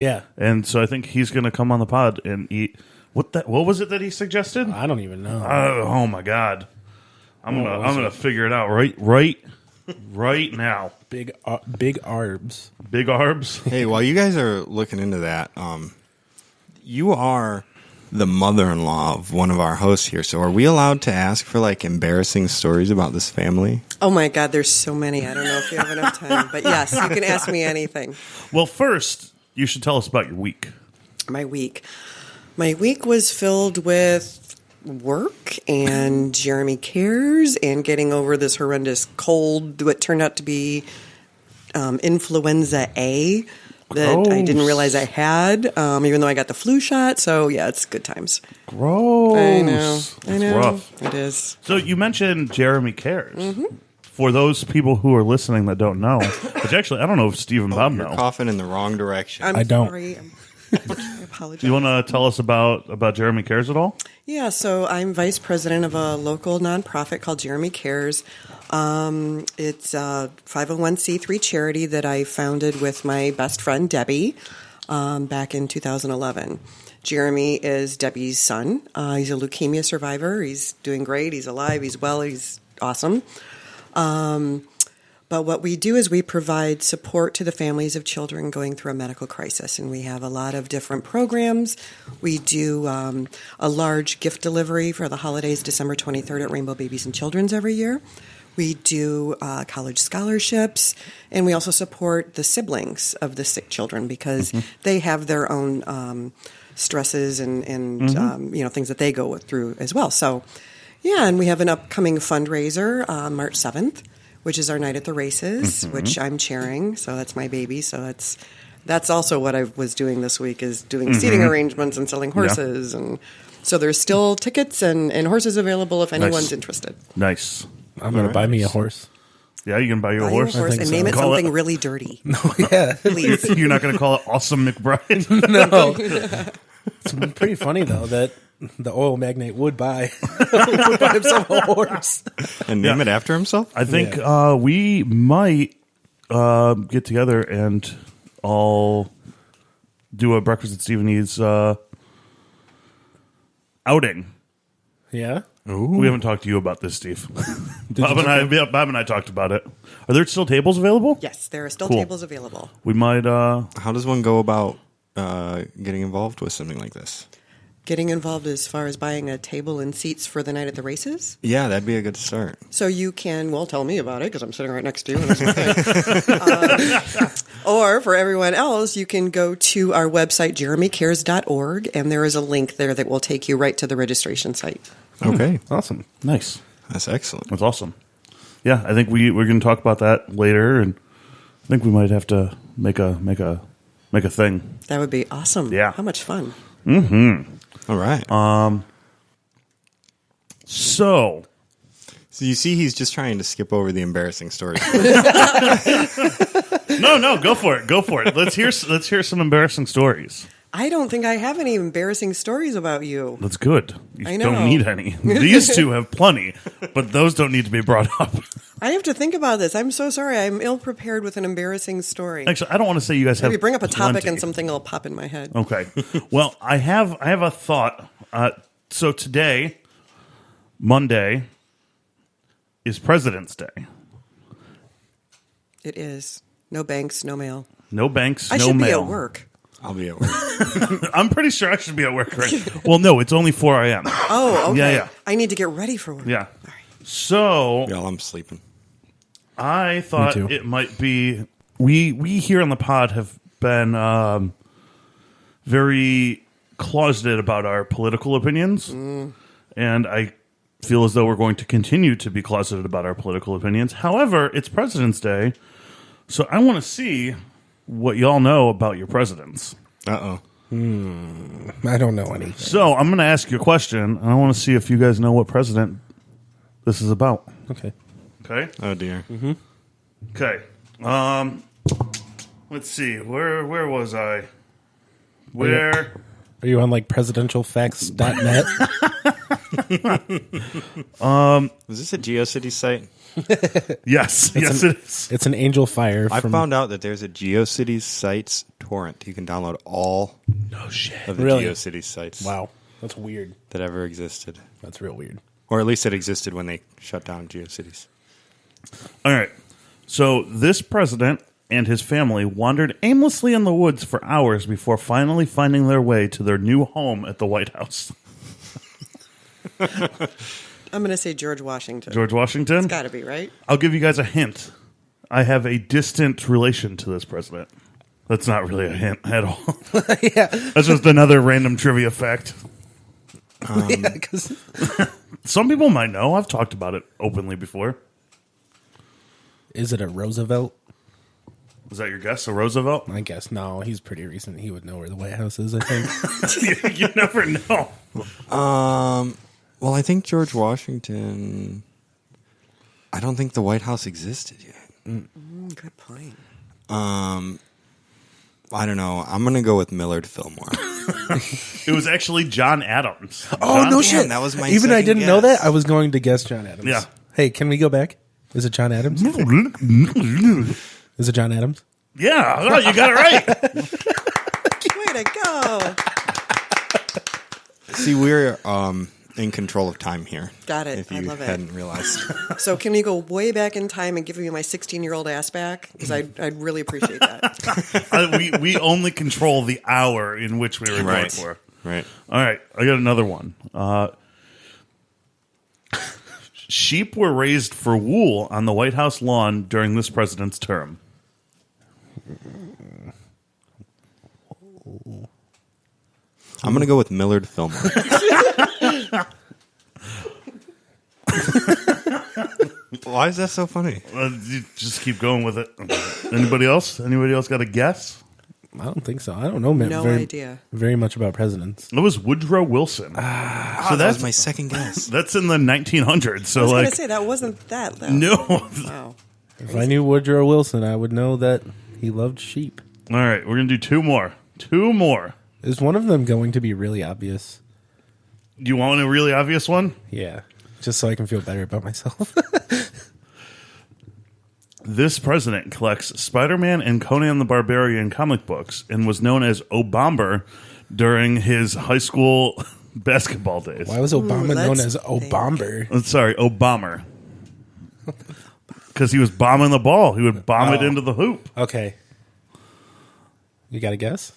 Yeah. And so I think he's going to come on the pod and eat. What was it that he suggested? I don't even know. Oh my God. I'm gonna figure it out right now. Big arbs. Big arbs. Hey, while you guys are looking into that, you are the mother-in-law of one of our hosts here. So are we allowed to ask for like embarrassing stories about this family? Oh my God, there's so many. I don't know if you have enough time, but yes, you can ask me anything. Well, first, you should tell us about your week. My week was filled with work and Jeremy Cares and getting over this horrendous cold, what turned out to be influenza A that I didn't realize I had, even though I got the flu shot. So, yeah, it's good times. Gross. I know. It's rough. It is. So you mentioned Jeremy Cares. Mm-hmm. For those people who are listening that don't know, which actually I don't know if Steve and Bob know. You're coughing in the wrong direction. I'm I don't. sorry. I apologize. Do you want to tell us about Jeremy Cares at all? Yeah, so I'm vice president of a local nonprofit called Jeremy Cares. It's a 501c3 charity that I founded with my best friend, Debbie, back in 2011. Jeremy is Debbie's son. He's a leukemia survivor. He's doing great. He's alive. He's well. He's awesome. But what we do is we provide support to the families of children going through a medical crisis, and we have a lot of different programs. We do a large gift delivery for the holidays, December 23rd at Rainbow Babies and Children's every year. We do college scholarships, and we also support the siblings of the sick children because they have their own stresses and things that they go through as well. So, yeah, and we have an upcoming fundraiser on March 7th. Which is our night at the races, which I'm chairing. So that's my baby. So that's also what I was doing this week is doing seating arrangements and selling horses. Yeah. And so there's still tickets and horses available if anyone's interested. Nice. I'm going to buy me a horse. Yeah, you can buy you a horse. And name it something really dirty. No, yeah. Please. You're not going to call it Awesome McBride? No. It's pretty funny, though, that the oil magnate would buy himself a horse. And name it after himself? I think we might get together and all do a Breakfast at Stephen E's outing. Yeah? Ooh. We haven't talked to you about this, Steve. Bob and I talked about it. Are there still tables available? Yes, there are still tables available. We might... How does one go about getting involved with something like this? Getting involved as far as buying a table and seats for the night at the races? Yeah, that'd be a good start. So you can, tell me about it because I'm sitting right next to you. And that's okay. Or for everyone else, you can go to our website, jeremycares.org, and there is a link there that will take you right to the registration site. Okay. Awesome. Nice. That's excellent. That's awesome. Yeah, I think we're going to talk about that later, and I think we might have to make a thing. That would be awesome. Yeah. How much fun. Mm-hmm. All right. So you see, he's just trying to skip over the embarrassing stories. No, go for it. Let's hear some embarrassing stories. I don't think I have any embarrassing stories about you. That's good. I You know. don't need any. These two have plenty, but those don't need to be brought up. I have to think about this. I'm so sorry. I'm ill prepared with an embarrassing story. Actually, I don't want to say you guys have. Maybe bring up a topic plenty. and something will pop in my head. Okay. Well, I have a thought. So today, Monday, is President's Day. It is. No banks, no mail. No banks, I no should mail. be at work. I'll be at work. I'm pretty sure I should be at work, right? Well, no, it's only 4 a.m. Oh, okay. Yeah. I need to get ready for work. Yeah. All right. So Yeah, I'm sleeping. I thought it might be. We here on the pod have been very closeted about our political opinions, and I feel as though we're going to continue to be closeted about our political opinions. However, it's President's Day, so I want to see what y'all know about your presidents. Uh-oh. I don't know anything. So I'm going to ask you a question, and I want to see if you guys know what president this is about. Okay. Okay? Oh, dear. Mm-hmm. Okay. Let's see. Where was I? Are you on like presidentialfacts.net? Was this a GeoCities site? Yes, it is. It's an Angel Fire. I found out that there's a GeoCities sites torrent. You can download all of the Really? GeoCities sites Wow, that's weird. that ever existed. That's real weird. Or at least it existed when they shut down GeoCities. All right. So this president and his family wandered aimlessly in the woods for hours before finally finding their way to their new home at the White House. I'm going to say George Washington. George Washington? It's got to be, right? I'll give you guys a hint. I have a distant relation to this president. That's not really a hint at all. Yeah, That's just another random trivia fact. yeah. Because Some people might know. I've talked about it openly before. is it a Roosevelt? Is that your guess? A Roosevelt? I guess no. He's pretty recent. He would know where the White House is. I think. You never know. Well, I think George Washington... I don't think the White House existed yet. Good point. I don't know. I'm going to go with Millard Fillmore. It was actually John Adams. Oh John- no Damn, shit! that was my Even I second didn't know guess. that. I was going to guess John Adams. Yeah. Hey, can we go back? Is it John Adams? Is it John Adams? Yeah, oh, you got it right. Way to go. See, we're in control of time here. Got it. If I you love it. hadn't realized. So can we go way back in time and give me my 16-year-old ass back? Because I'd really appreciate that. We only control the hour in which we were going Right. for. Right. All right, I got another one. Sheep were raised for wool on the White House lawn during this president's term. I'm going to go with Millard Fillmore. Why is that so funny? You just keep going with it. Anybody else? Anybody else got a guess? I don't think so. I don't know. No idea. Very much about presidents. It was Woodrow Wilson. So that that's- was my second guess. That's in the 1900s. So I was going like, to say that wasn't that though. no. Wow. If I knew Woodrow Wilson, I would know that he loved sheep. All right, we're gonna do two more. Two more. Is one of them going to be really obvious? You want a really obvious one? Yeah. Just so I can feel better about myself. This president collects Spider-Man and Conan the Barbarian comic books and was known as Obama during his high school basketball days. Why was Obama known let's as Obama? Sorry, Obama. Because he was bombing the ball. He would bomb it into the hoop. Okay. You got a guess?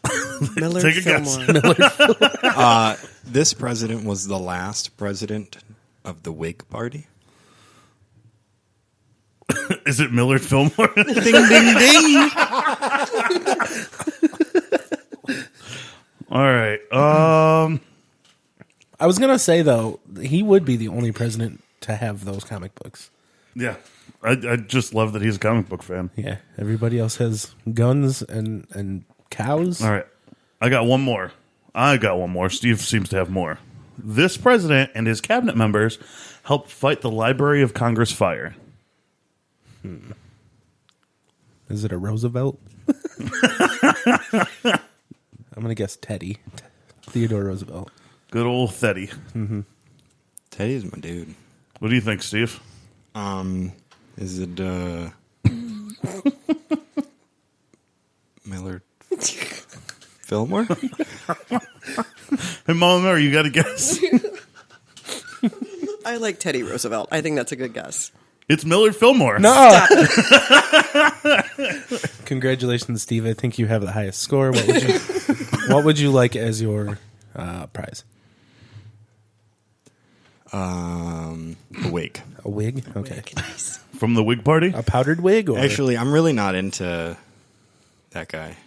Millard Take a guess. Fillmore. This president was the last president of the Whig Party. Is it Millard Fillmore? Ding, ding, ding. All right. I was going to say, though, he would be the only president to have those comic books. Yeah. I just love that he's a comic book fan. Yeah. Everybody else has guns and cows. All right. I got one more. Steve seems to have more. This president and his cabinet members helped fight the Library of Congress fire. Is it a Roosevelt? I'm going to guess Teddy. Theodore Roosevelt. Good old Teddy. Teddy's my dude. What do you think, Steve? Is it Millard Fillmore? Hey, Mama Mary, you got a guess? I like Teddy Roosevelt. I think that's a good guess. It's Millard Fillmore. No. Congratulations, Steve. I think you have the highest score. What would you like as your prize? A wig. A wig? Okay. Nice. From the Whig Party? A powdered wig? Or Actually, I'm really not into that guy.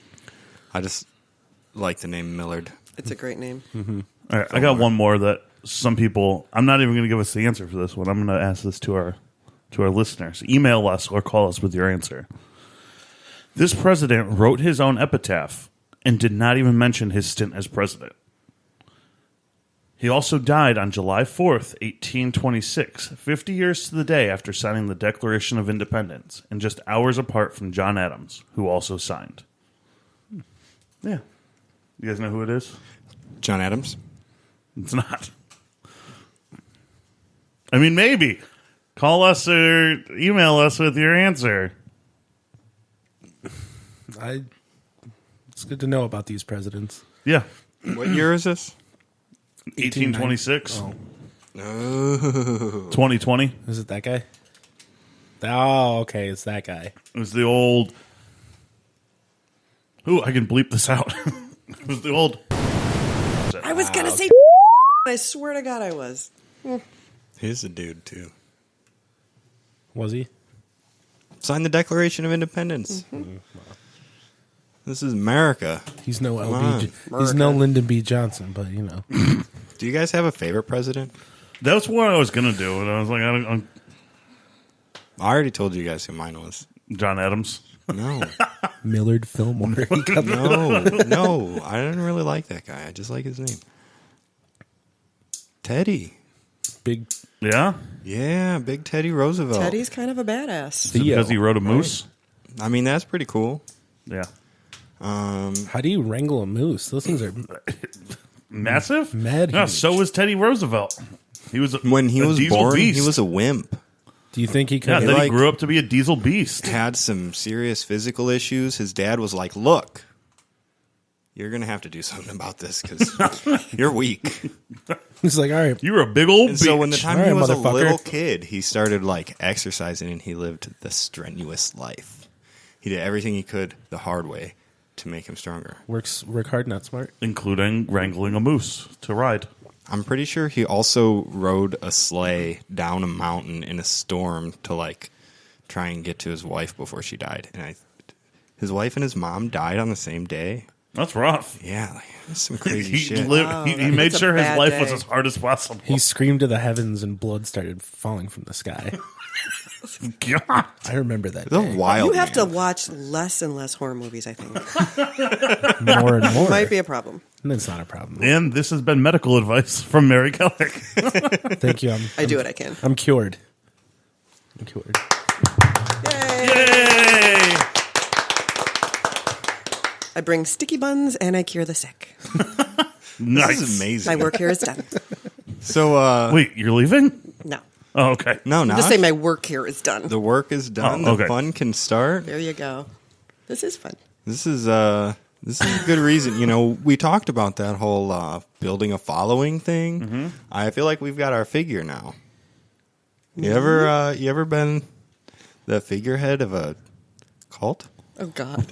I just like the name Millard. It's a great name. All right, I got one more that some people. I'm not even going to give us the answer for this one. I'm going to ask this to our listeners. Email us or call us with your answer. This president wrote his own epitaph and did not even mention his stint as president. He also died on July 4th, 1826, 50 years to the day after signing the Declaration of Independence, and just hours apart from John Adams, who also signed. Yeah. You guys know who it is? John Adams? It's not. I mean, maybe. Call us or email us with your answer. It's good to know about these presidents. Yeah. What year is this? 1826. Oh. 2020. Is it that guy? Oh, okay. It's that guy. It was the old... Ooh, I can bleep this out. It was the old... I was going to say I swear to God I was. He's a dude, too. Was he? Signed the Declaration of Independence. Mm-hmm. This is America. He's no Come on. He's no Lyndon B. Johnson, but you know. Do you guys have a favorite president? That's what I was going to do. And I was like, I'm I already told you guys who mine was. John Adams. No. Millard Fillmore. No. I didn't really like that guy. I just like his name. Teddy. Big Yeah? Yeah, big Teddy Roosevelt. Teddy's kind of a badass. Is it because he rode a moose? I mean, that's pretty cool. Yeah. How do you wrangle a moose? Those things are Massive? mad Yeah, huge. so was Teddy Roosevelt. He was When he a was diesel born, beast. he was a wimp. Do you think he could? Yeah, He then he like- grew up to be a diesel beast. Had some serious physical issues. His dad was like, look, you're going to have to do something about this because you're weak. He's like, all right. You were a big old And beast. so when the time All he right, was a motherfucker. little kid, he started like exercising and he lived the strenuous life. He did everything he could the hard way to make him stronger. Work hard, not smart. Including wrangling a moose to ride. I'm pretty sure he also rode a sleigh down a mountain in a storm to like try and get to his wife before she died. And his wife and his mom died on the same day. That's rough. Yeah, like, that's some crazy He, shit. lived, he made It's a sure his bad life was day. as hard as possible. He screamed to the heavens and blood started falling from the sky. God. I remember that He's a day. wild You have to man. watch less and less horror movies, I think. More and more. Might be a problem. And that's not a problem. And this has been medical advice from Mary Kellick. Thank you. I do what I can. I'm cured. I'm cured. Yay! Yay! I bring sticky buns and I cure the sick. Nice. This is amazing. My work here is done. So, Wait, you're leaving? No. Oh, okay. no, I'm not. just saying my work here is done. The work is done. Oh, okay. The fun can start. There you go. This is fun. This is a good reason. You know, we talked about that whole building a following thing. Mm-hmm. I feel like we've got our figure now. You ever been the figurehead of a cult? Oh, God.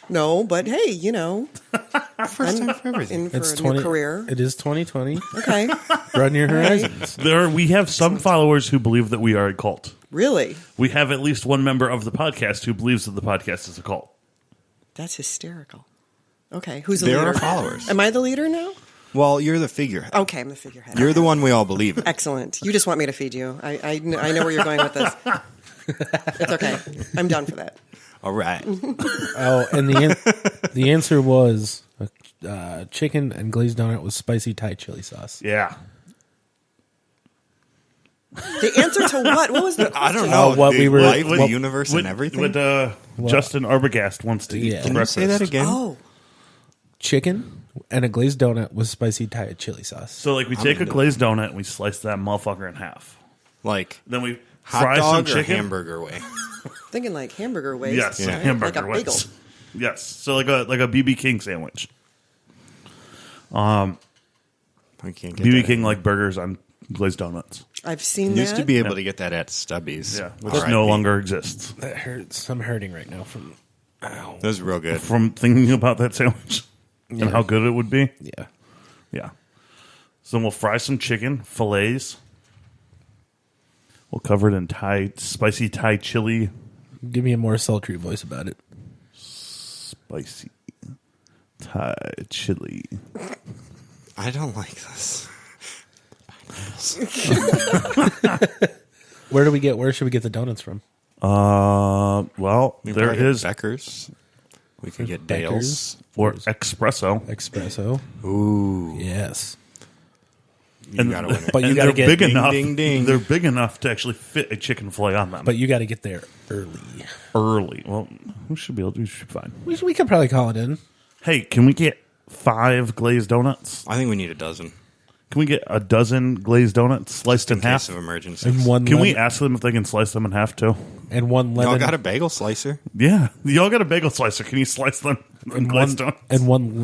No, but hey, you know, First time for everything. in for It's a 20. new career. It is 2020. Okay. Broaden your horizons. We have some followers who believe that we are a cult. Really? We have at least one member of the podcast who believes that the podcast is a cult. That's hysterical. Okay. Who's the They're leader? our followers. Am I the leader now? Well, you're the figurehead. Okay, I'm the figurehead. You're the one we all believe in. Excellent. You just want me to feed you. I know where you're going with this. It's okay. I'm down for that. All right. Oh, and the answer was chicken and glazed donut with spicy Thai chili sauce. Yeah. The answer to what? What was the question? I don't know. what the we were- life, what- the universe, and everything. What Justin Arbogast wants to eat Yeah. for Can you breakfast. say that again? Oh, Chicken and a glazed donut with spicy Thai chili sauce. So, like, we take a glazed donut and we slice that motherfucker in half. Like Then we hot fry some dog or chicken. hamburger way? thinking like hamburger ways. Yes, Yeah. hamburger Like a bagel. ways. Yes, so like a BB King sandwich. I can't get BB that. King like burgers on glazed donuts. I've seen You that. used to be able to get that at Stubby's. Yeah, which R.I.P. no longer exists. That hurts. I'm hurting right now from. Ow. That was real good. From thinking about that sandwich and how good it would be. Yeah. Yeah. So we'll fry some chicken fillets. We'll cover it in spicy Thai chili. Give me a more sultry voice about it. Spicy Thai chili. I don't like this. Where should we get the donuts from? Well, We there probably get is Becker's. We can get Becker's. Dale's. or espresso. Espresso. Ooh, Yes. you got to win it. But you And got to they're get big enough. ding, ding. They're big enough to actually fit a chicken fillet on them. But you got to get there early. Early. Well, we should be fine. We could probably call it in. Hey, can we get 5 glazed donuts? I think we need a dozen. Can we get a dozen glazed donuts sliced in half? Case of emergency. And one Can we lemon, ask them if they can slice them in half too? and one Y'all lemon got a bagel slicer? Yeah, y'all got a bagel slicer. Can you slice them in glazed donuts? and one